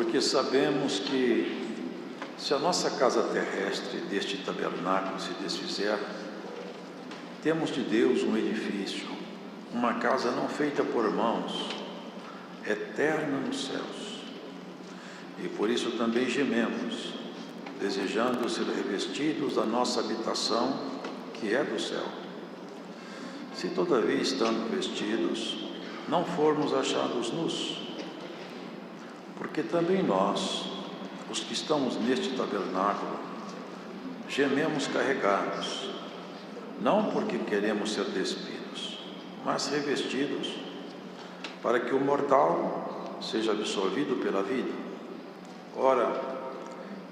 porque sabemos que se a nossa casa terrestre deste tabernáculo se desfizer, temos de Deus um edifício, uma casa não feita por mãos, eterna nos céus. E por isso também gememos, desejando ser revestidos da nossa habitação, que é do céu. Se todavia, estando vestidos, não formos achados nus, porque também nós, os que estamos neste tabernáculo, gememos carregados, não porque queremos ser despidos, mas revestidos, para que o mortal seja absorvido pela vida. Ora,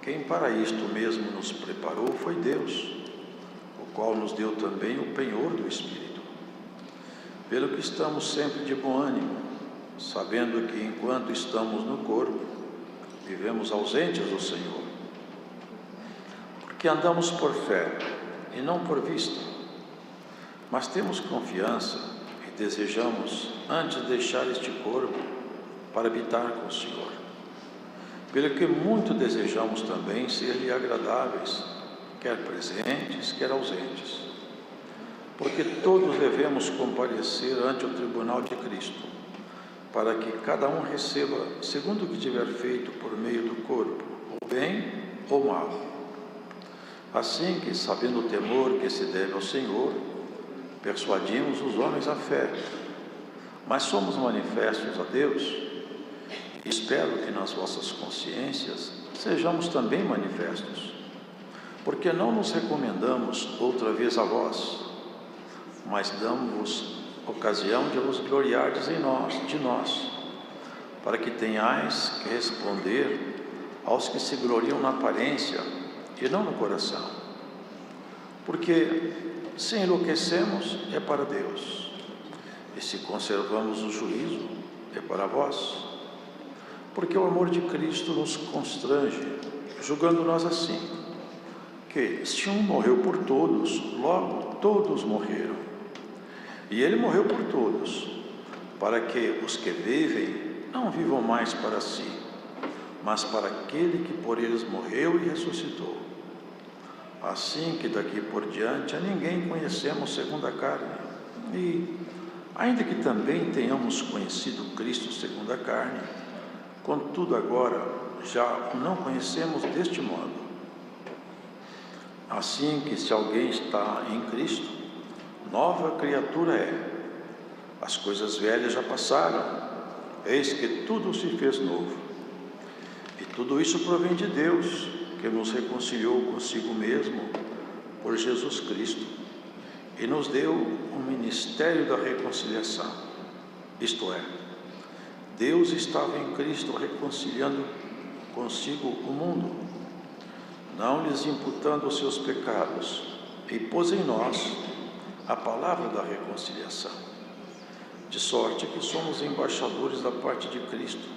quem para isto mesmo nos preparou foi Deus, o qual nos deu também o penhor do Espírito. Pelo que estamos sempre de bom ânimo, sabendo que enquanto estamos no corpo, vivemos ausentes do Senhor. Porque andamos por fé e não por vista, mas temos confiança e desejamos antes deixar este corpo para habitar com o Senhor. Pelo que muito desejamos também ser-lhe agradáveis, quer presentes, quer ausentes. Porque todos devemos comparecer ante o tribunal de Cristo, para que cada um receba segundo o que tiver feito por meio do corpo, ou bem ou mal. Assim que, sabendo o temor que se deve ao Senhor, persuadimos os homens à fé, mas somos manifestos a Deus. Espero que nas vossas consciências sejamos também manifestos, porque não nos recomendamos outra vez a vós, mas damos-vos ocasião de vos gloriardes de nós, para que tenhais que responder aos que se gloriam na aparência e não no coração. Porque se enlouquecemos é para Deus, e se conservamos o juízo é para vós. Porque o amor de Cristo nos constrange, julgando nós assim, que se um morreu por todos, logo todos morreram. E ele morreu por todos, para que os que vivem não vivam mais para si, mas para aquele que por eles morreu e ressuscitou. Assim que daqui por diante a ninguém conhecemos segundo a carne. E, ainda que também tenhamos conhecido Cristo segundo a carne, contudo agora já o não conhecemos deste modo. Assim que se alguém está em Cristo, nova criatura é. As coisas velhas já passaram, eis que tudo se fez novo. E tudo isso provém de Deus, que nos reconciliou consigo mesmo por Jesus Cristo e nos deu o ministério da reconciliação. Isto é, Deus estava em Cristo reconciliando consigo o mundo, não lhes imputando os seus pecados, e pôs em nós a palavra da reconciliação, de sorte que somos embaixadores da parte de Cristo,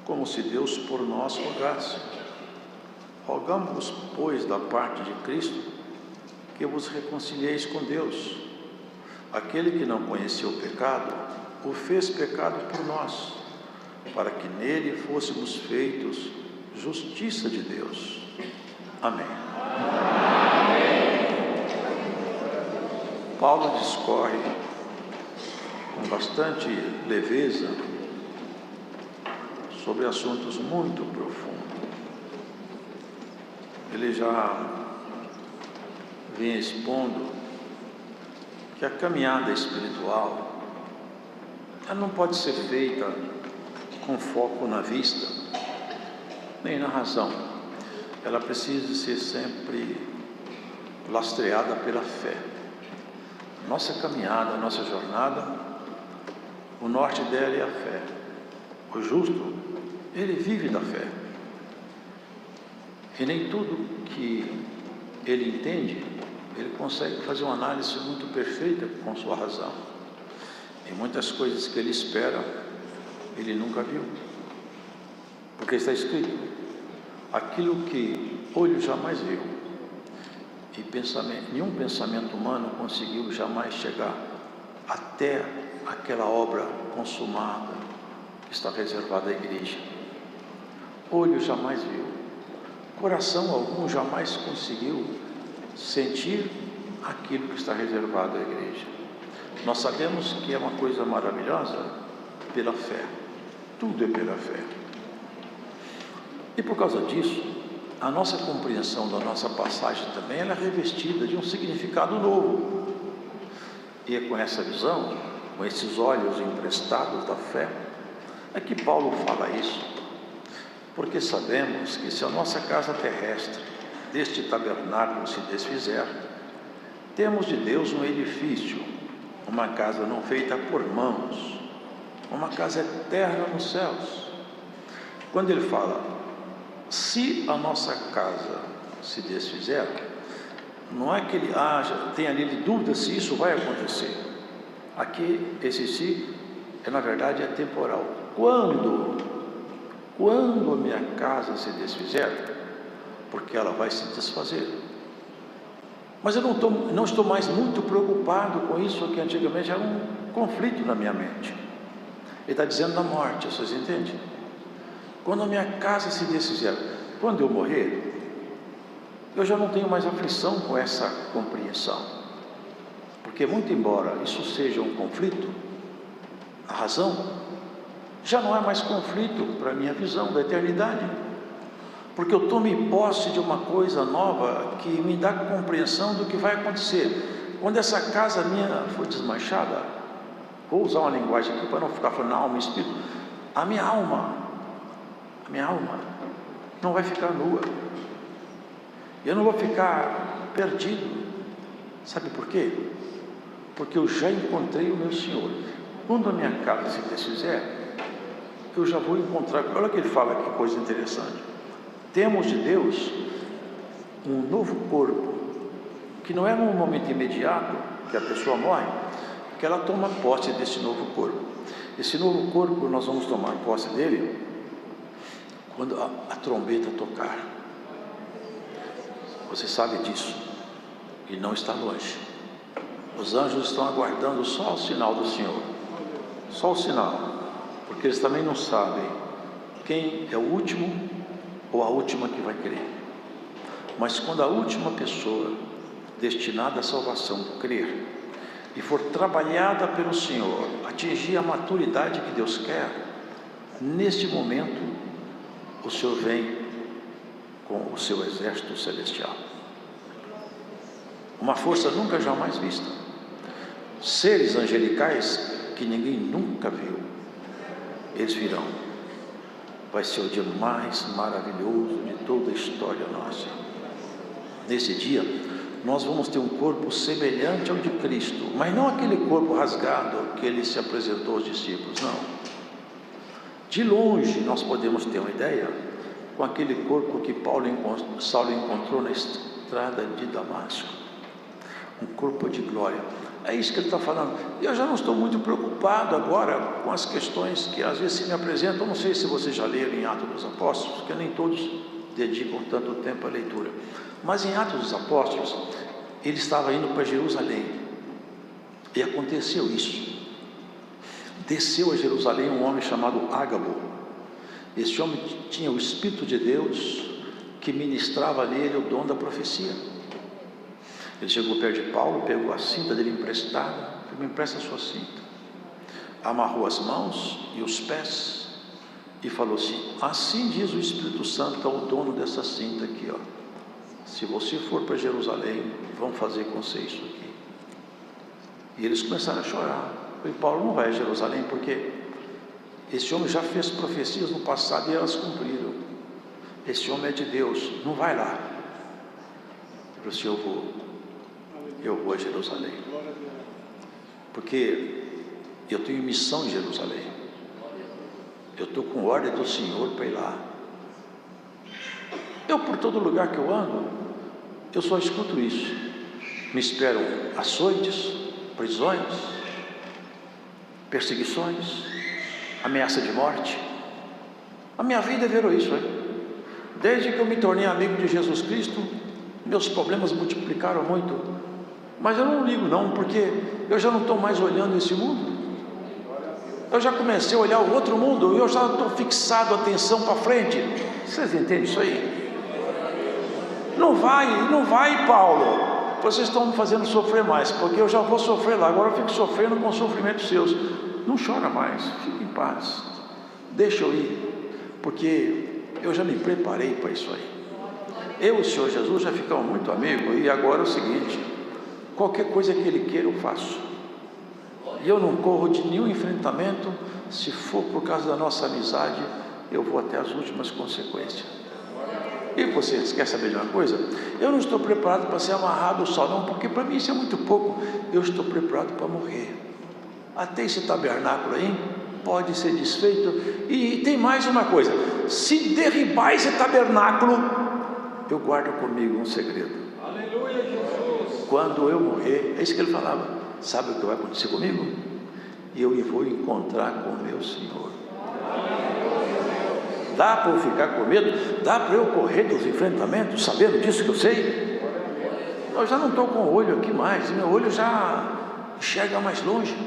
como se Deus por nós rogasse. Rogamos, pois, da parte de Cristo, que vos reconcilieis com Deus. Aquele que não conheceu o pecado, o fez pecado por nós, para que nele fôssemos feitos justiça de Deus. Amém. Paulo discorre com bastante leveza sobre assuntos muito profundos. Ele já vem expondo que a caminhada espiritual ela não pode ser feita com foco na vista, nem na razão. Ela precisa ser sempre lastreada pela fé. Nossa caminhada, nossa jornada, o norte dela é a fé. O justo, ele vive da fé. E nem tudo que ele entende, ele consegue fazer uma análise muito perfeita com sua razão. E muitas coisas que ele espera, ele nunca viu. Porque está escrito, aquilo que olho jamais viu, e nenhum pensamento humano conseguiu jamais chegar até aquela obra consumada que está reservada à igreja. olho jamais viu, coração algum jamais conseguiu sentir aquilo que está reservado à igreja. Nós sabemos que é uma coisa maravilhosa pela fé, tudo é pela fé. E por causa disso, a nossa compreensão da nossa passagem também ela é revestida de um significado novo. E é com essa visão, com esses olhos emprestados da fé, é que Paulo fala isso. Porque sabemos que se a nossa casa terrestre deste tabernáculo se desfizer, temos de Deus um edifício, uma casa não feita por mãos, uma casa eterna nos céus. Quando ele fala, se a nossa casa se desfizer, não é que ele tenha ali dúvida se isso vai acontecer. Aqui, esse se, na verdade, é temporal. Quando a minha casa se desfizer, porque ela vai se desfazer. Mas eu não estou mais muito preocupado com isso, que antigamente era um conflito na minha mente. Ele está dizendo na morte, vocês entendem? Quando a minha casa se desfizer, quando eu morrer, eu já não tenho mais aflição com essa compreensão. Porque muito embora isso seja um conflito, a razão já não é mais conflito para a minha visão da eternidade. Porque eu tomo posse de uma coisa nova que me dá compreensão do que vai acontecer. Quando essa casa minha for desmanchada, vou usar uma linguagem aqui para não ficar falando alma e espírito, a minha alma não vai ficar nua. Eu não vou ficar perdido. Sabe por quê? Porque eu já encontrei o meu Senhor. Quando a minha casa se desfizer, eu já vou encontrar. Olha o que ele fala, que coisa interessante. Temos de Deus um novo corpo, que não é num momento imediato que a pessoa morre, que ela toma posse desse novo corpo. Esse novo corpo nós vamos tomar posse dele quando a trombeta tocar. Você sabe disso e não está longe. Os anjos estão aguardando só o sinal do Senhor, só o sinal, porque eles também não sabem quem é o último ou a última que vai crer. Mas quando a última pessoa destinada à salvação crer e for trabalhada pelo Senhor, atingir a maturidade que Deus quer, neste momento o Senhor vem com o seu exército celestial, uma força nunca jamais vista, seres angelicais que ninguém nunca viu, eles virão. Vai ser o dia mais maravilhoso de toda a história nossa. Nesse dia, nós vamos ter um corpo semelhante ao de Cristo, mas não aquele corpo rasgado que ele se apresentou aos discípulos, não. De longe, nós podemos ter uma ideia com aquele corpo que Saulo encontrou na estrada de Damasco. Um corpo de glória. É isso que ele está falando. Eu já não estou muito preocupado agora com as questões que às vezes se me apresentam. Eu não sei se vocês já leram em Atos dos Apóstolos, porque nem todos dedicam tanto tempo à leitura. Mas em Atos dos Apóstolos, ele estava indo para Jerusalém. E aconteceu isso. Desceu a Jerusalém um homem chamado Ágabo. Esse homem tinha o Espírito de Deus que ministrava nele o dom da profecia. Ele chegou perto de Paulo, pegou a cinta dele emprestada, falou: me empresta a sua cinta. Amarrou as mãos e os pés e falou assim diz o Espírito Santo ao dono dessa cinta aqui, ó. Se você for para Jerusalém, vão fazer com você isso aqui. E eles começaram a chorar. E Paulo não vai a Jerusalém porque esse homem já fez profecias no passado e elas cumpriram. Esse homem é de Deus, não vai lá. Ele falou assim: eu vou a Jerusalém, porque eu tenho missão em Jerusalém, eu estou com ordem do Senhor para ir lá. Eu, por todo lugar que eu ando, eu só escuto isso. Me esperam açoites, prisões, perseguições, ameaça de morte. A minha vida virou isso, hein? Desde que eu me tornei amigo de Jesus Cristo, meus problemas multiplicaram muito. Mas eu não ligo não, porque eu já não estou mais olhando esse mundo. eu já comecei a olhar o outro mundo, e eu já estou fixado a atenção para frente. Vocês entendem isso aí? Não vai, Paulo. Vocês estão me fazendo sofrer mais, porque eu já vou sofrer lá, agora eu fico sofrendo com sofrimentos seus. Não chora mais, fique em paz, deixa eu ir, porque eu já me preparei para isso aí. Eu e o Senhor Jesus já ficamos muito amigos, e agora é o seguinte: qualquer coisa que Ele queira eu faço, e eu não corro de nenhum enfrentamento. Se for por causa da nossa amizade, eu vou até as últimas consequências. E vocês querem saber de uma coisa? Eu não estou preparado para ser amarrado só, não, porque para mim isso é muito pouco. Eu estou preparado para morrer. Até esse tabernáculo aí pode ser desfeito. E tem mais uma coisa: se derribar esse tabernáculo, eu guardo comigo um segredo. Aleluia, Jesus. Quando eu morrer, é isso que ele falava, sabe o que vai acontecer comigo? Eu vou encontrar com o meu Senhor. Dá para eu ficar com medo? Dá para eu correr dos enfrentamentos sabendo disso que eu sei? Eu já não estou com o olho aqui mais, meu olho já enxerga mais longe.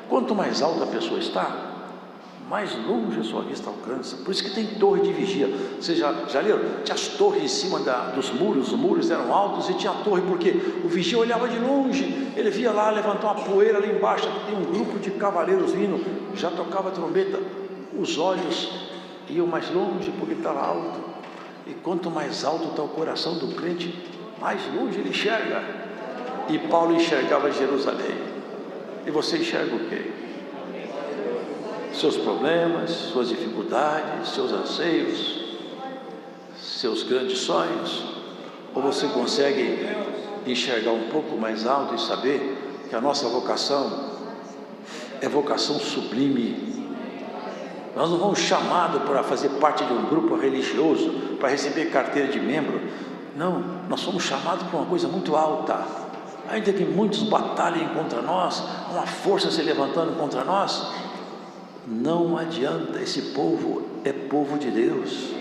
Quanto mais alta a pessoa está, mais longe a sua vista alcança. Por isso que tem torre de vigia. Vocês já leram? Tinha as torres em cima dos muros, os muros eram altos, e tinha a torre, porque o vigia olhava de longe, ele via lá, levantou uma poeira ali embaixo, tem um grupo de cavaleiros vindo, já tocava a trombeta, os olhos iam mais longe, porque estava alto. E quanto mais alto está o coração do crente, mais longe ele enxerga. E Paulo enxergava Jerusalém. E você enxerga o quê? Seus problemas, suas dificuldades, seus anseios, seus grandes sonhos? Ou você consegue enxergar um pouco mais alto e saber que a nossa vocação é vocação sublime? Nós não fomos chamados para fazer parte de um grupo religioso, para receber carteira de membro. Não, nós somos chamados para uma coisa muito alta. Ainda que muitos batalhem contra nós, uma força se levantando contra nós, não adianta, esse povo é povo de Deus.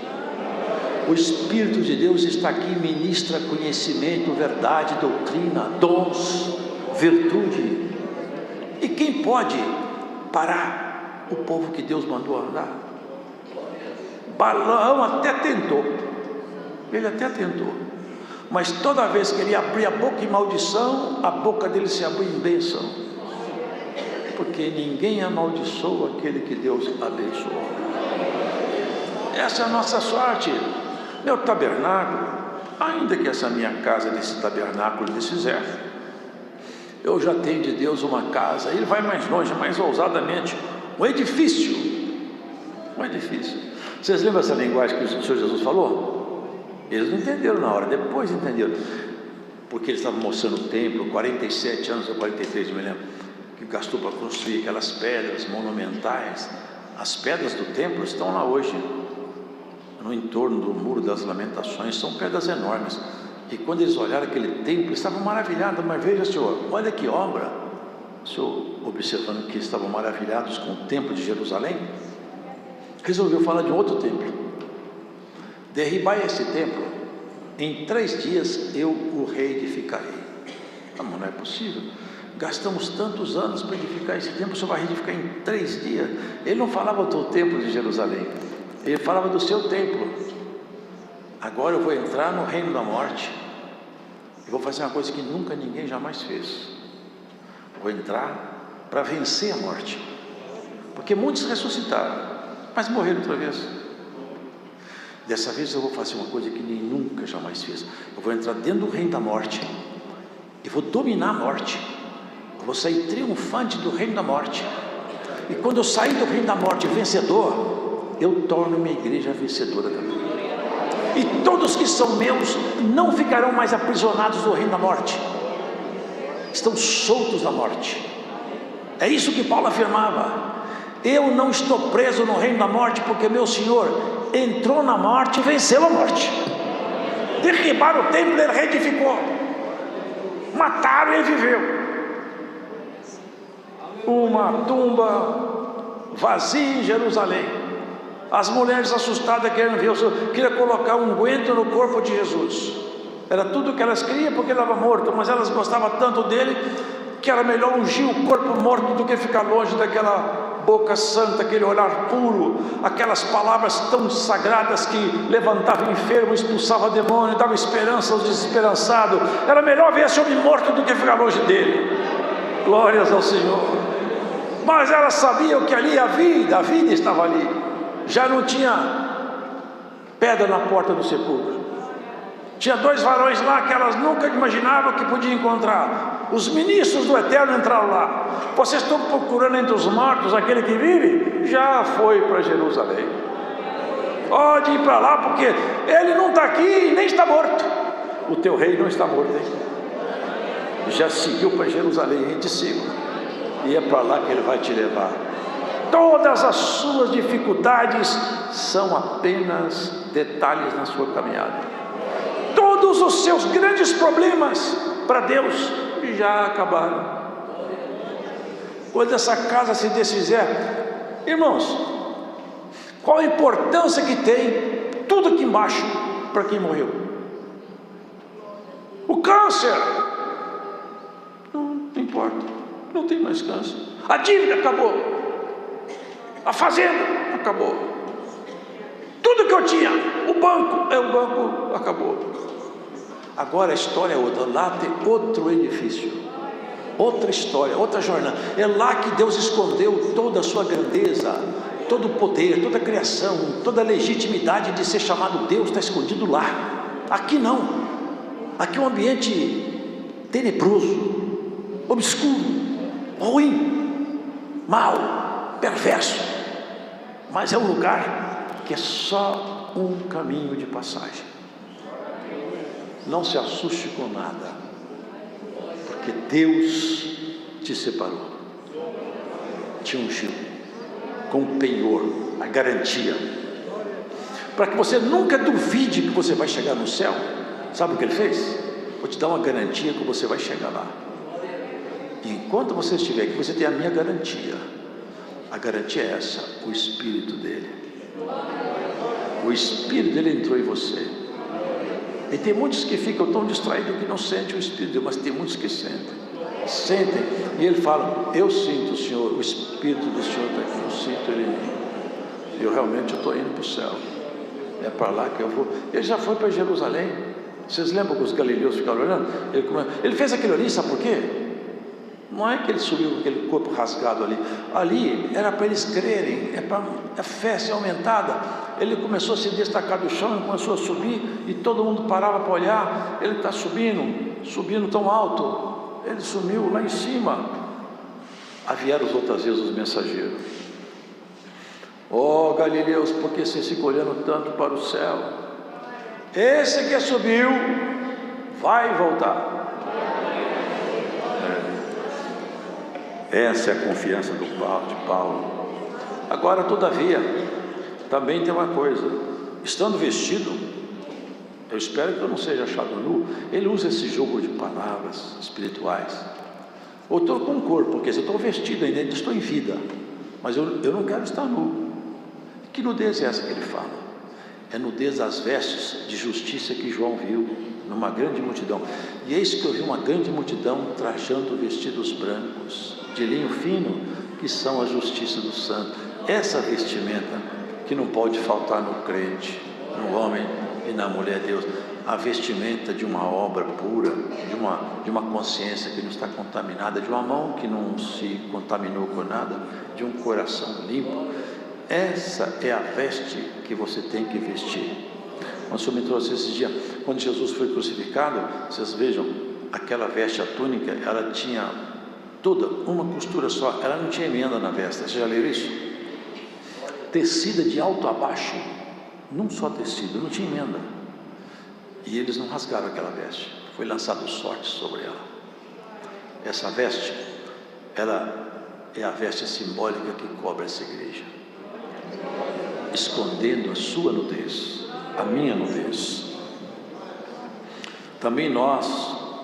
O Espírito de Deus está aqui e ministra conhecimento, verdade, doutrina, dons, virtude. E quem pode parar o povo que Deus mandou andar? Balaão até tentou, ele até tentou, mas toda vez que ele abria a boca em maldição, a boca dele se abria em bênção, porque ninguém amaldiçoa aquele que Deus abençoou. Essa é a nossa sorte. Meu tabernáculo, ainda que essa minha casa desse tabernáculo desfizer, eu já tenho de Deus uma casa. Ele vai mais longe, mais ousadamente, um edifício. Vocês lembram essa linguagem que o Senhor Jesus falou? Eles não entenderam na hora, depois entenderam, porque eles estavam mostrando o templo, 47 anos ou 43, não me lembro, que gastou para construir aquelas pedras monumentais. As pedras do templo estão lá hoje, no entorno do Muro das Lamentações, são pedras enormes. E quando eles olharam aquele templo, estavam maravilhados. Mas veja, Senhor, olha que obra. O Senhor, observando que estavam maravilhados com o templo de Jerusalém, resolveu falar de outro templo. Derribai esse templo, em 3 dias eu o reedificarei. Não é possível. Gastamos tantos anos para edificar esse templo, o Senhor vai reedificar em 3 dias? Ele não falava do templo de Jerusalém, ele falava do seu templo. Agora eu vou entrar no reino da morte, e vou fazer uma coisa que nunca ninguém jamais fez. Vou entrar para vencer a morte, porque muitos ressuscitaram, mas morreram outra vez. Dessa vez eu vou fazer uma coisa que nem nunca jamais fiz. Eu vou entrar dentro do reino da morte, e vou dominar a morte. Eu vou sair triunfante do reino da morte, e quando eu sair do reino da morte vencedor, eu torno minha igreja vencedora também. E todos que são meus não ficarão mais aprisionados no reino da morte, estão soltos da morte. É isso que Paulo afirmava. Eu não estou preso no reino da morte, porque meu Senhor entrou na morte e venceu a morte. Derribaram o templo, ele reedificou. Mataram e ele viveu. Uma tumba vazia em Jerusalém. As mulheres assustadas querendo ver o Senhor, queria colocar um unguento no corpo de Jesus. Era tudo o que elas queriam, porque ele estava morto, mas elas gostavam tanto dele que era melhor ungir o corpo morto do que ficar longe boca santa, aquele olhar puro, aquelas palavras tão sagradas que levantavam o enfermo, expulsava demônio, dava esperança aos desesperançados. Era melhor ver esse homem morto do que ficar longe dele. Glórias ao Senhor. Mas ela sabia que ali a vida estava ali. Já não tinha pedra na porta do sepulcro. Tinha 2 varões lá que elas nunca imaginavam que podiam encontrar. Os ministros do Eterno entraram lá. Vocês estão procurando entre os mortos aquele que vive? Já foi para Jerusalém. Pode ir para lá, porque ele não está aqui e nem está morto. O teu rei não está morto, hein? Já seguiu para Jerusalém de cima. E é para lá que ele vai te levar. Todas as suas dificuldades são apenas detalhes na sua caminhada. Todos os seus grandes problemas para Deus já acabaram. Quando essa casa se desfizer, irmãos, qual a importância que tem tudo aqui embaixo para quem morreu? O câncer, não importa, não tem mais câncer. A dívida acabou, a fazenda acabou, tudo que eu tinha, o banco acabou. Agora a história é outra. Lá tem outro edifício, outra história, outra jornada. É lá que Deus escondeu toda a sua grandeza, todo o poder, toda a criação, toda a legitimidade de ser chamado Deus está escondido lá. Aqui não. Aqui é um ambiente tenebroso, obscuro, ruim, mau, perverso. Mas é um lugar que é só um caminho de passagem. Não se assuste com nada, porque Deus te separou, te ungiu com o penhor, a garantia, para que você nunca duvide que você vai chegar no céu. Sabe o que ele fez? Vou te dar uma garantia que você vai chegar lá. E enquanto você estiver aqui, você tem a minha garantia. A garantia é essa: o Espírito dele. O Espírito dele entrou em você. E tem muitos que ficam tão distraídos que não sentem o Espírito de Deus, mas tem muitos que sentem, e ele fala: eu sinto o Senhor, o Espírito do Senhor está aqui, eu sinto ele em mim, eu realmente estou indo para o céu, é para lá que eu vou. Ele já foi para Jerusalém. Vocês lembram que os galileus ficaram olhando? Ele fez aquilo ali, sabe por quê? Não é que ele subiu com aquele corpo rasgado ali era para eles crerem, é para a fé ser aumentada. Ele começou a se destacar do chão, começou a subir, e todo mundo parava para olhar. Ele está subindo tão alto, ele sumiu lá em cima. Aí vieram as outras vezes os mensageiros: ó galileus, por que vocês ficam olhando tanto para o céu? Esse que subiu vai voltar. Essa é a confiança de Paulo. Agora, todavia, também tem uma coisa: estando vestido, eu espero que eu não seja achado nu. Ele usa esse jogo de palavras espirituais. Eu estou com o corpo, porque se eu estou vestido ainda estou em vida, mas eu não quero estar nu. Que nudez é essa que ele fala? É nudez das vestes de justiça que João viu numa grande multidão. E eis que eu vi uma grande multidão trajando vestidos brancos, de linho fino, que são a justiça do santo. Essa vestimenta que não pode faltar no crente, no homem e na mulher de Deus. A vestimenta de uma obra pura, de uma consciência que não está contaminada, de uma mão que não se contaminou com nada, de um coração limpo. Essa é a veste que você tem que vestir. O Senhor me trouxe esse dia, quando Jesus foi crucificado, vocês vejam, aquela veste, a túnica, ela tinha toda uma costura só, ela não tinha emenda na veste. Vocês já leram isso? Tecida de alto a baixo, num só tecido, não tinha emenda. E eles não rasgaram aquela veste, foi lançado sorte sobre ela. Essa veste, ela é a veste simbólica que cobre essa igreja, escondendo a sua nudez, a minha nudez. Também nós,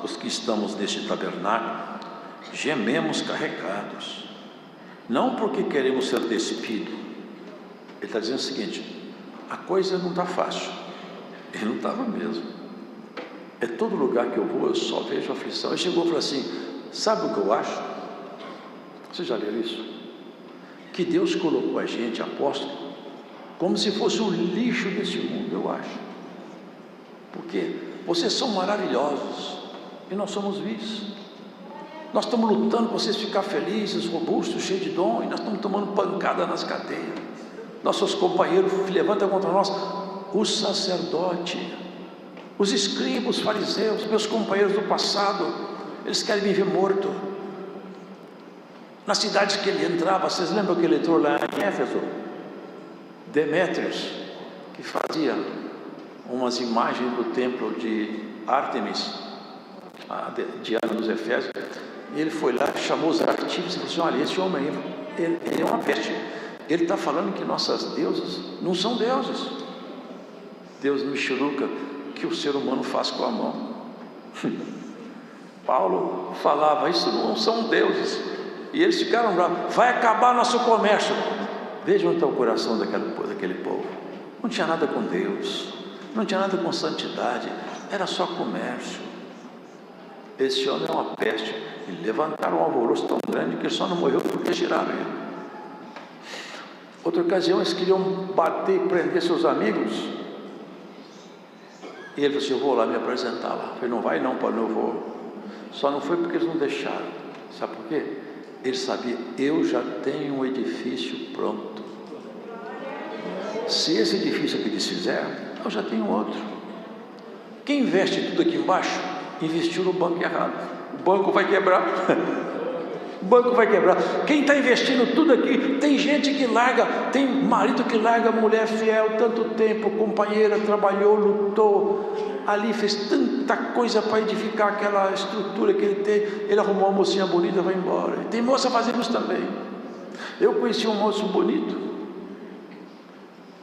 os que estamos neste tabernáculo, gememos carregados, não porque queremos ser despidos. Ele está dizendo o seguinte: a coisa não está fácil. Ele não estava mesmo. É todo lugar que eu vou, eu só vejo aflição. Ele chegou e falou assim: sabe o que eu acho? Você já leu isso? Que que Deus colocou a gente, apóstolo, como se fosse o lixo desse mundo, eu acho. Porque vocês são maravilhosos e nós somos vis. Nós estamos lutando para vocês ficar felizes, robustos, cheios de dom, e nós estamos tomando pancada nas cadeias. Nossos companheiros levantam contra nós, o sacerdote, os escribas, os fariseus, meus companheiros do passado, eles querem me ver morto. Nas cidades que ele entrava, vocês lembram que ele entrou lá em Éfeso? Demétrios, que fazia umas imagens do templo de Ártemis, Diana dos Efésios, e ele foi lá, chamou os artífices e falou assim: olha, esse homem aí, ele é uma peste. Ele está falando que nossas deusas não são deuses. Deus michuruca que o ser humano faz com a mão. Paulo falava, isso não são deuses. E eles ficaram bravos, vai acabar nosso comércio. Vejam então o coração daquele povo. Não tinha nada com Deus, não tinha nada com santidade, era só comércio. Esse homem é uma peste. E levantaram um alvoroço tão grande que ele só não morreu porque tiraram ele. Outra ocasião eles queriam bater e prender seus amigos. E ele falou assim: eu vou lá me apresentar lá. Eu falei: não vai não, Paulo, eu vou. Só não foi porque eles não deixaram. Sabe por quê? Ele sabia, eu já tenho um edifício pronto. Se esse edifício aqui desfizer, eu já tenho outro. Quem investe tudo aqui embaixo, investiu no banco errado. O banco vai quebrar. O banco vai quebrar. Quem está investindo tudo aqui, tem gente que larga, tem marido que larga mulher fiel tanto tempo, companheira, trabalhou, lutou, ali fez tanta coisa para edificar aquela estrutura que ele tem. Ele arrumou uma mocinha bonita, vai embora. E tem moça fazendo isso também. Eu conheci um moço bonito,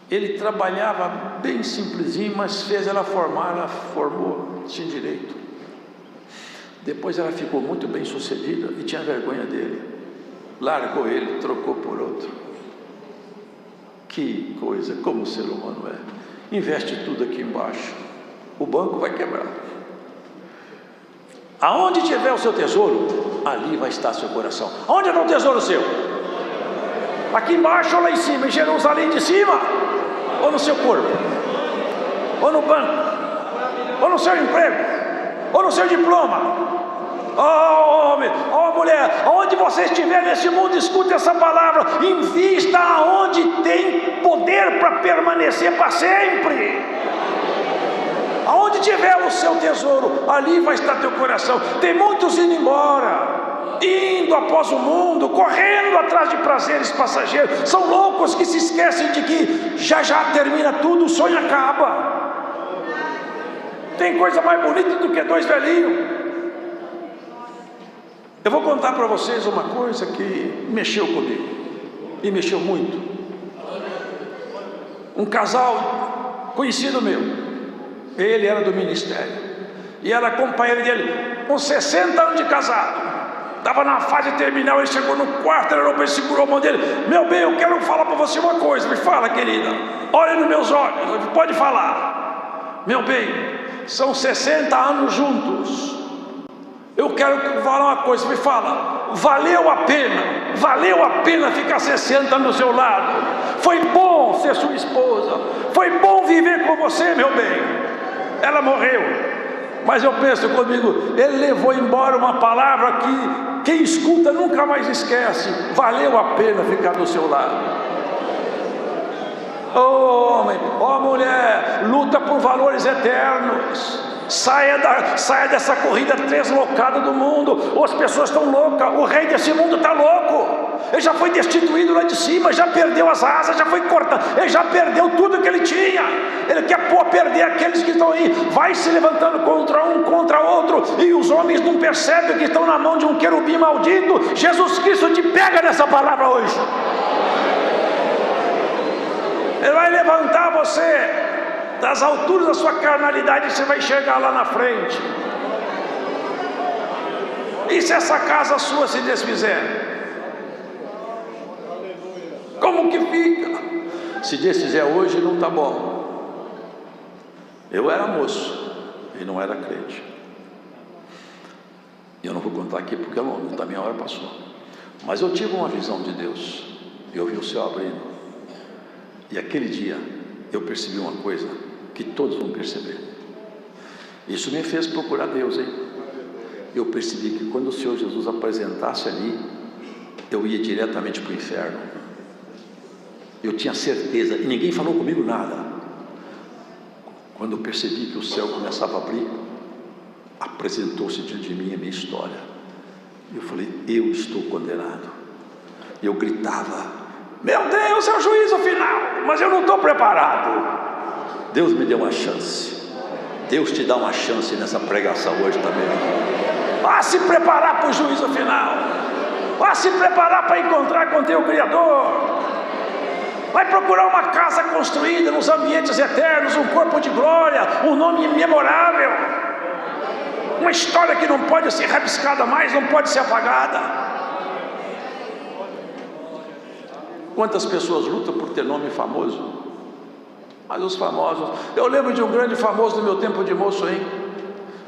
ele trabalhava bem simplesinho, mas fez ela formar, ela formou sem direito. Depois ela ficou muito bem sucedida e tinha vergonha dele, largou ele, trocou por outro. Que coisa, como o ser humano é. Investe tudo aqui embaixo, o banco vai quebrar. Aonde tiver o seu tesouro, ali vai estar seu coração. Aonde está o tesouro seu? Aqui embaixo ou lá em cima? Em Jerusalém de cima? Ou no seu corpo? Ou no banco? Ou no seu emprego? Ou no seu diploma? Oh homem, oh mulher, aonde você estiver nesse mundo, escute essa palavra: invista aonde tem poder para permanecer para sempre. Aonde tiver o seu tesouro, ali vai estar teu coração. Tem muitos indo embora, indo após o mundo, correndo atrás de prazeres passageiros. São loucos que se esquecem de que já termina tudo, o sonho acaba. Tem coisa mais bonita do que dois velhinhos. Eu vou contar para vocês uma coisa que mexeu comigo, e mexeu muito. Um casal conhecido meu, ele era do ministério, e ela companheira dele, com 60 anos de casado, estava na fase terminal. Ele chegou no quarto, ele segurou a mão dele: meu bem, eu quero falar para você uma coisa. Me fala, querida, olhe nos meus olhos, pode falar. Meu bem, são 60 anos juntos, eu quero falar uma coisa. Me fala, valeu a pena ficar 60 anos do seu lado? Foi bom ser sua esposa, foi bom viver com você, meu bem. Ela morreu, mas eu penso comigo, ele levou embora uma palavra que quem escuta nunca mais esquece: valeu a pena ficar do seu lado. Oh homem, oh mulher, luta por valores eternos. Saia dessa corrida deslocada do mundo. As pessoas estão loucas, o rei desse mundo está louco. Ele já foi destituído lá de cima, já perdeu as asas, já foi cortado, ele já perdeu tudo que ele tinha. Ele quer perder aqueles que estão aí, vai se levantando contra um, contra outro, e os homens não percebem que estão na mão de um querubim maldito. Jesus Cristo te pega nessa palavra hoje. Ele vai levantar você das alturas da sua carnalidade, você vai chegar lá na frente. E se essa casa sua se desfizer, como que fica? Se desfizer hoje, não está bom. Eu era moço e não era crente. Eu não vou contar aqui porque também a hora passou. Mas eu tive uma visão de Deus. eu vi o céu abrindo. E aquele dia eu percebi uma coisa que todos vão perceber. Isso me fez procurar Deus, hein? Eu percebi que quando o Senhor Jesus apresentasse ali, eu ia diretamente para o inferno. Eu tinha certeza, e ninguém falou comigo nada. Quando eu percebi que o céu começava a abrir, apresentou-se diante de mim a minha história. Eu falei, eu estou condenado. Eu gritava, meu Deus, é o juízo final, mas eu não estou preparado. Deus me deu uma chance. Deus te dá uma chance nessa pregação hoje também. Vá se preparar para o juízo final. Vá se preparar para encontrar com teu Criador. Vai procurar uma casa construída nos ambientes eternos, um corpo de glória, um nome imemorável, uma história que não pode ser rabiscada mais, não pode ser apagada. Quantas pessoas lutam por ter nome famoso? Mas os famosos, eu lembro de um grande famoso no meu tempo de moço, hein?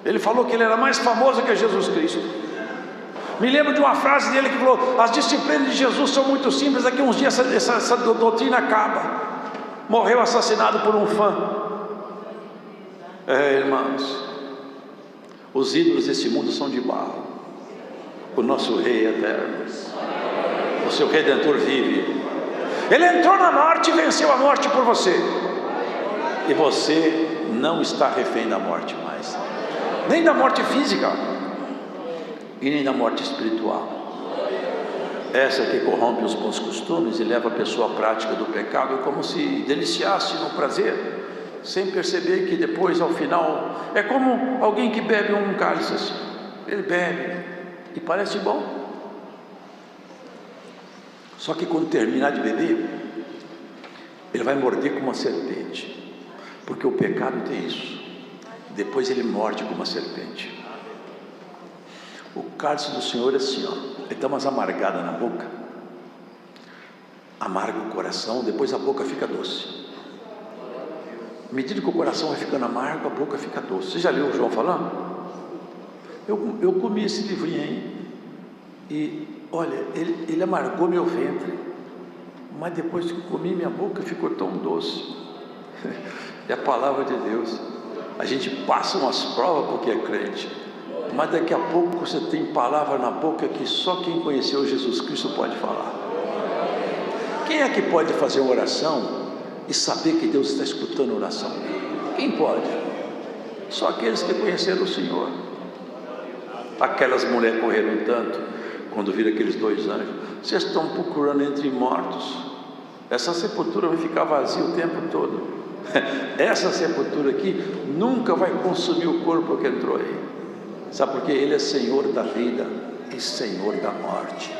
Ele falou que ele era mais famoso que Jesus Cristo. Me lembro de uma frase dele que falou, as disciplinas de Jesus são muito simples, daqui a uns dias essa doutrina acaba. Morreu assassinado por um fã. Irmãos, os ídolos desse mundo são de barro. O nosso rei é eterno, o seu Redentor vive. Ele entrou na morte e venceu a morte por você. E você não está refém da morte mais, nem da morte física e nem da morte espiritual. Essa que corrompe os bons costumes e leva a pessoa à prática do pecado, é como se deliciasse no prazer, sem perceber que depois, ao final, é como alguém que bebe um cálice assim. Ele bebe e parece bom, só que quando terminar de beber, ele vai morder como uma serpente, porque o pecado tem isso. Depois ele morde como uma serpente. O cálice do Senhor é assim, ó, ele dá umas amargadas na boca, amarga o coração, depois a boca fica doce. À medida que o coração vai ficando amargo, a boca fica doce. Você já leu o João falando? Eu comi esse livrinho aí, e olha, ele amargou meu ventre, mas depois que comi, minha boca ficou tão doce. É a palavra de Deus. A gente passa umas provas porque é crente, mas daqui a pouco você tem palavra na boca que só quem conheceu Jesus Cristo pode falar. Quem é que pode fazer uma oração e saber que Deus está escutando a oração? Quem pode? Só aqueles que conheceram o Senhor. Aquelas mulheres correram tanto quando viram aqueles dois anjos. Vocês estão procurando entre mortos. Essa sepultura vai ficar vazia o tempo todo. Essa sepultura aqui nunca vai consumir o corpo que entrou aí. Sabe por quê? Ele é Senhor da vida e Senhor da morte.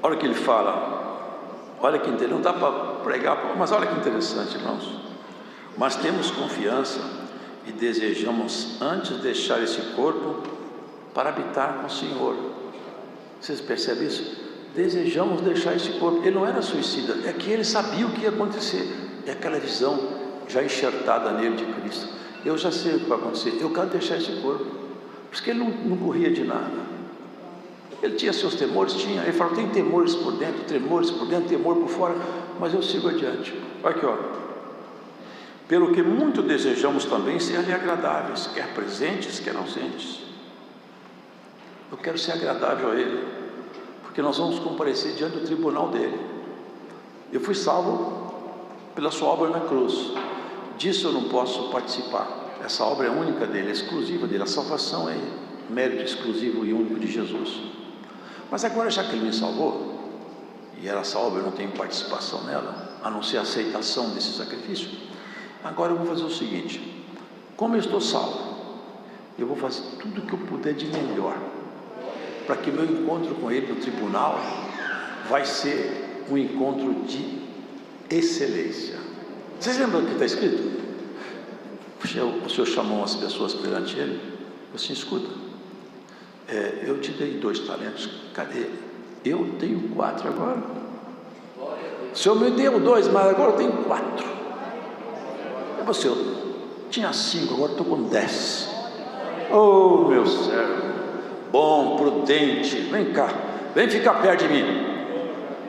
Olha o que ele fala. Olha que interessante. Não dá para pregar, mas olha que interessante, irmãos. Mas temos confiança e desejamos antes deixar esse corpo para habitar com o Senhor. Vocês percebem isso? Desejamos deixar esse corpo. Ele não era suicida, é que ele sabia o que ia acontecer. É aquela visão já enxertada nele de Cristo. Eu já sei o que vai acontecer, eu quero deixar esse corpo. Porque ele não corria de nada. Ele tinha seus temores, tinha. Ele falou, tem temores por dentro, temor por fora, mas eu sigo adiante. Olha aqui, ó. Pelo que muito desejamos também ser-lhe agradáveis, quer presentes, quer ausentes. Eu quero ser agradável a Ele, porque nós vamos comparecer diante do tribunal dele. Eu fui salvo pela sua obra na cruz. Disso eu não posso participar. Essa obra é única dele, é exclusiva dele. A salvação é mérito exclusivo e único de Jesus. Mas agora, já que ele me salvou, e essa obra eu não tenho participação nela, a não ser a aceitação desse sacrifício, agora eu vou fazer o seguinte: como eu estou salvo, eu vou fazer tudo o que eu puder de melhor, para que meu encontro com ele no tribunal vai ser um encontro de excelência. Vocês lembram do que está escrito? O Senhor chamou as pessoas perante ele, assim, escuta, eu te dei 2 talentos, cadê? Eu tenho 4 agora. O Senhor me deu 2, mas agora eu tenho 4. Você, eu tinha 5, agora estou com 10. Oh, meu servo, bom, prudente, vem cá, vem ficar perto de mim.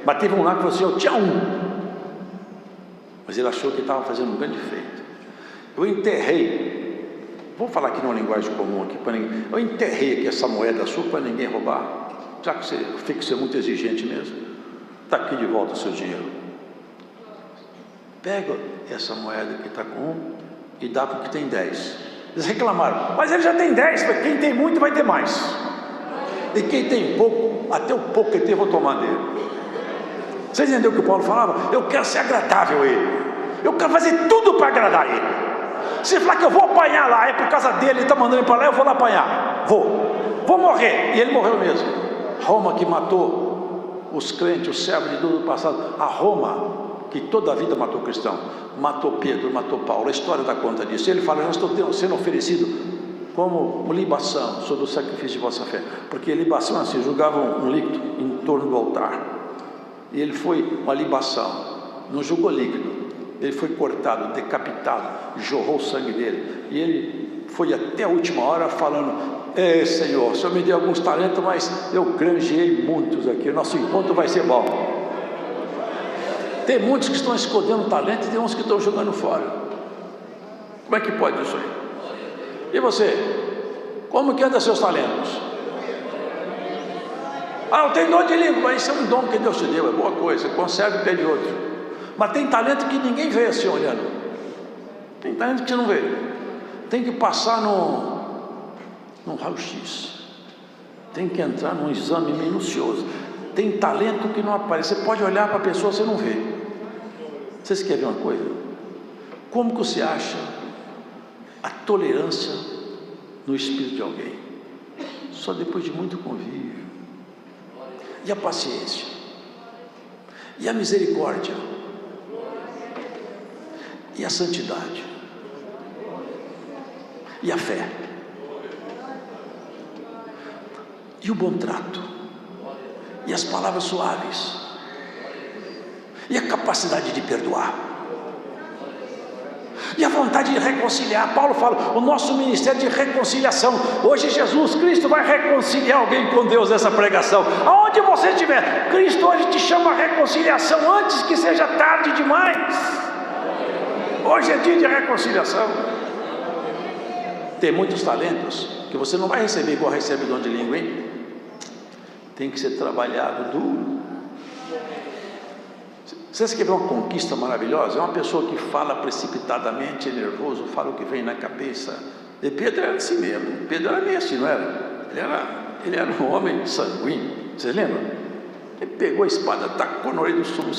Mas teve um lá que falou assim, eu tinha um, mas ele achou que estava fazendo um grande feito. Eu enterrei, vou falar aqui numa linguagem comum aqui para ninguém, eu enterrei aqui essa moeda sua para ninguém roubar, já que você fica ser muito exigente mesmo, está aqui de volta o seu dinheiro. Pega essa moeda que está com 1 e dá para o que tem 10. Eles reclamaram, mas ele já tem 10, quem tem muito vai ter mais. E quem tem pouco, até o pouco que ele tem, eu vou tomar dele. Você entendeu o que o Paulo falava? Eu quero ser agradável a ele. Eu quero fazer tudo para agradar ele. Se falar que eu vou apanhar lá, é por causa dele, ele está mandando para lá, eu vou lá apanhar. Vou morrer. E ele morreu mesmo. Roma que matou os crentes, os servos de Deus do passado. A Roma que toda a vida matou cristão, matou Pedro, matou Paulo. A história dá conta disso. Ele fala, já estou sendo oferecido como libação sobre o sacrifício de vossa fé. Porque libação assim, julgavam um líquido em torno do altar. E ele foi uma libação, não julgou líquido, ele foi cortado, decapitado, jorrou o sangue dele, e ele foi até a última hora falando, Senhor, o Senhor me deu alguns talentos, mas eu granjeei muitos aqui, nosso encontro vai ser bom. Tem muitos que estão escondendo talento e tem uns que estão jogando fora. Como é que pode isso aí? E você? Como que anda seus talentos? Eu tenho dom de língua, mas isso é um dom que Deus te deu, é boa coisa, conserve e pede outro. Mas tem talento que ninguém vê assim olhando. Tem talento que você não vê. Tem que passar num raio-x. Tem que entrar num exame minucioso. Tem talento que não aparece. Você pode olhar para a pessoa, você não vê. Vocês querem ver uma coisa? Como que você acha a tolerância no espírito de alguém? Só depois de muito convívio. E a paciência, e a misericórdia, e a santidade, e a fé, e o bom trato, e as palavras suaves, e a capacidade de perdoar, e a vontade de reconciliar. Paulo fala, o nosso ministério de reconciliação. Hoje Jesus Cristo vai reconciliar alguém com Deus nessa pregação. Aonde você estiver, Cristo hoje te chama a reconciliação antes que seja tarde demais. Hoje é dia de reconciliação. Tem muitos talentos que você não vai receber igual recebe o dom de língua, hein? Tem que ser trabalhado duro. Vocês querem ver uma conquista maravilhosa? É uma pessoa que fala precipitadamente, é nervoso, fala o que vem na cabeça. E Pedro era assim mesmo. Pedro era meio assim, não era? Ele era um homem sanguíneo. Vocês lembram? Ele pegou a espada, tacou no olho do sumo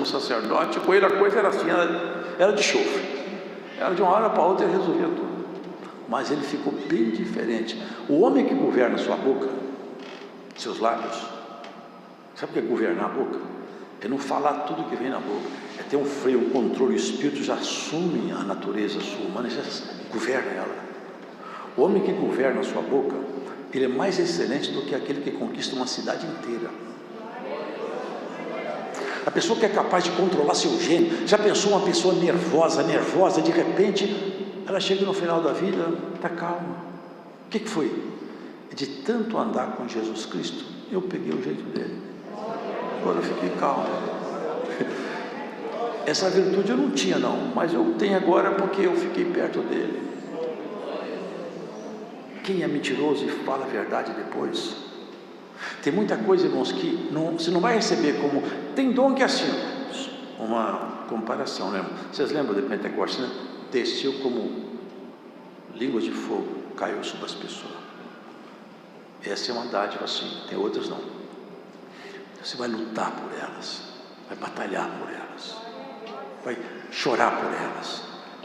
sacerdote. Com ele a coisa era assim, era de chofre. Era de uma hora para outra, ele resolvia tudo. Mas ele ficou bem diferente. O homem que governa sua boca, seus lábios, sabe o que é governar a boca? É não falar tudo que vem na boca, é ter um freio, um controle. O Espírito já assume a natureza sua humana, já governa ela. O homem que governa a sua boca, ele é mais excelente do que aquele que conquista uma cidade inteira. A pessoa que é capaz de controlar seu gênio, já pensou uma pessoa nervosa, de repente, ela chega no final da vida, está calma. O que foi? De tanto andar com Jesus Cristo, eu peguei o jeito dele. Agora eu fiquei calmo. Essa virtude eu não tinha não, mas eu tenho agora porque eu fiquei perto dele. Quem é mentiroso e fala a verdade depois? Tem muita coisa, irmãos, que você não vai receber como... Tem dom que é assim, uma comparação, né? Vocês lembram de Pentecostes, né? Desceu como línguas de fogo, caiu sobre as pessoas. Essa é uma dádiva assim, tem outras não. Você vai lutar por elas, vai batalhar por elas, vai chorar por elas,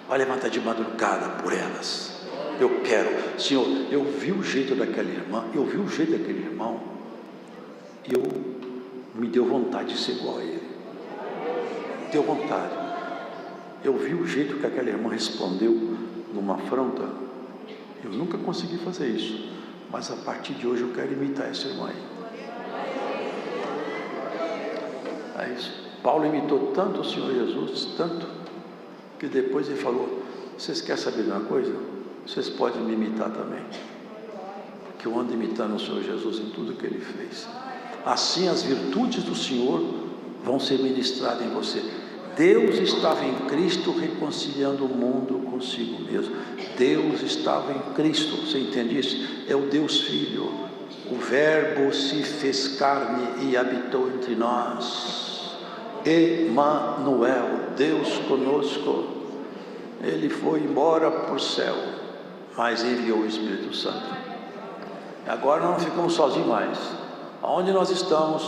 vai levantar de madrugada por elas. Eu quero, Senhor, eu vi o jeito daquela irmã, eu vi o jeito daquele irmão, me deu vontade de ser igual a ele. Deu vontade. Eu vi o jeito que aquela irmã respondeu numa afronta. Eu nunca consegui fazer isso, mas a partir de hoje eu quero imitar essa irmã aí. Paulo imitou tanto o Senhor Jesus, tanto, que depois ele falou, vocês querem saber de uma coisa? Vocês podem me imitar também. que eu ando imitando o Senhor Jesus em tudo que Ele fez. Assim as virtudes do Senhor vão ser ministradas em você. Deus estava em Cristo reconciliando o mundo consigo mesmo. Deus estava em Cristo, você entende isso? É o Deus Filho. O Verbo se fez carne e habitou entre nós. Emanuel, Deus conosco. Ele foi embora para o céu, mas enviou o Espírito Santo. Agora não ficamos sozinhos mais. Aonde nós estamos,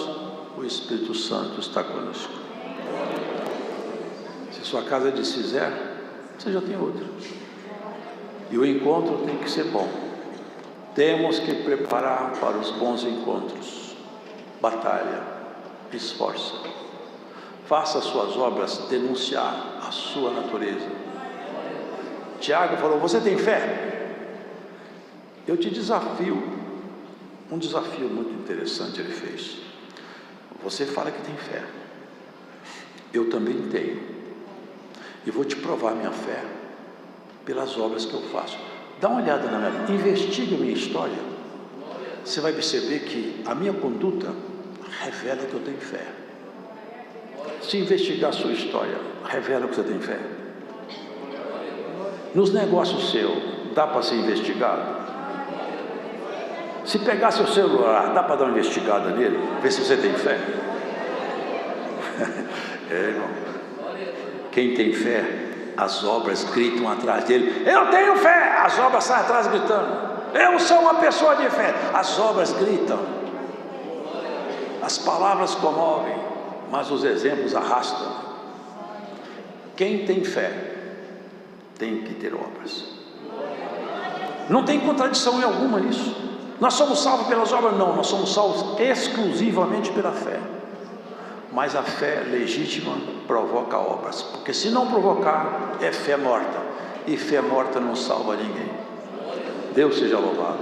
o Espírito Santo está conosco. Se sua casa desfizer, você já tem outra. E o encontro tem que ser bom. Temos que preparar para os bons encontros. Batalha, esforça. Faça as suas obras denunciar a sua natureza. Tiago falou: você tem fé? Eu te desafio. Um desafio muito interessante ele fez. Você fala que tem fé. Eu também tenho. E vou te provar minha fé pelas obras que eu faço. Dá uma olhada na minha vida, investigue a minha história. Você vai perceber que a minha conduta revela que eu tenho fé. Se investigar a sua história, revela que você tem fé. Nos negócios seus, dá para ser investigado? Se pegar seu celular, dá para dar uma investigada nele, ver se você tem fé? Irmão, quem tem fé, as obras gritam atrás dele. Eu tenho fé, as obras saem atrás gritando. Eu sou uma pessoa de fé, as obras gritam. As palavras comovem, mas os exemplos arrastam. Quem tem fé tem que ter obras. Não tem contradição em alguma nisso. Nós somos salvos pelas obras? Não, nós somos salvos exclusivamente pela fé. Mas a fé legítima provoca obras, porque se não provocar, é fé morta, e fé morta não salva ninguém. Deus seja louvado.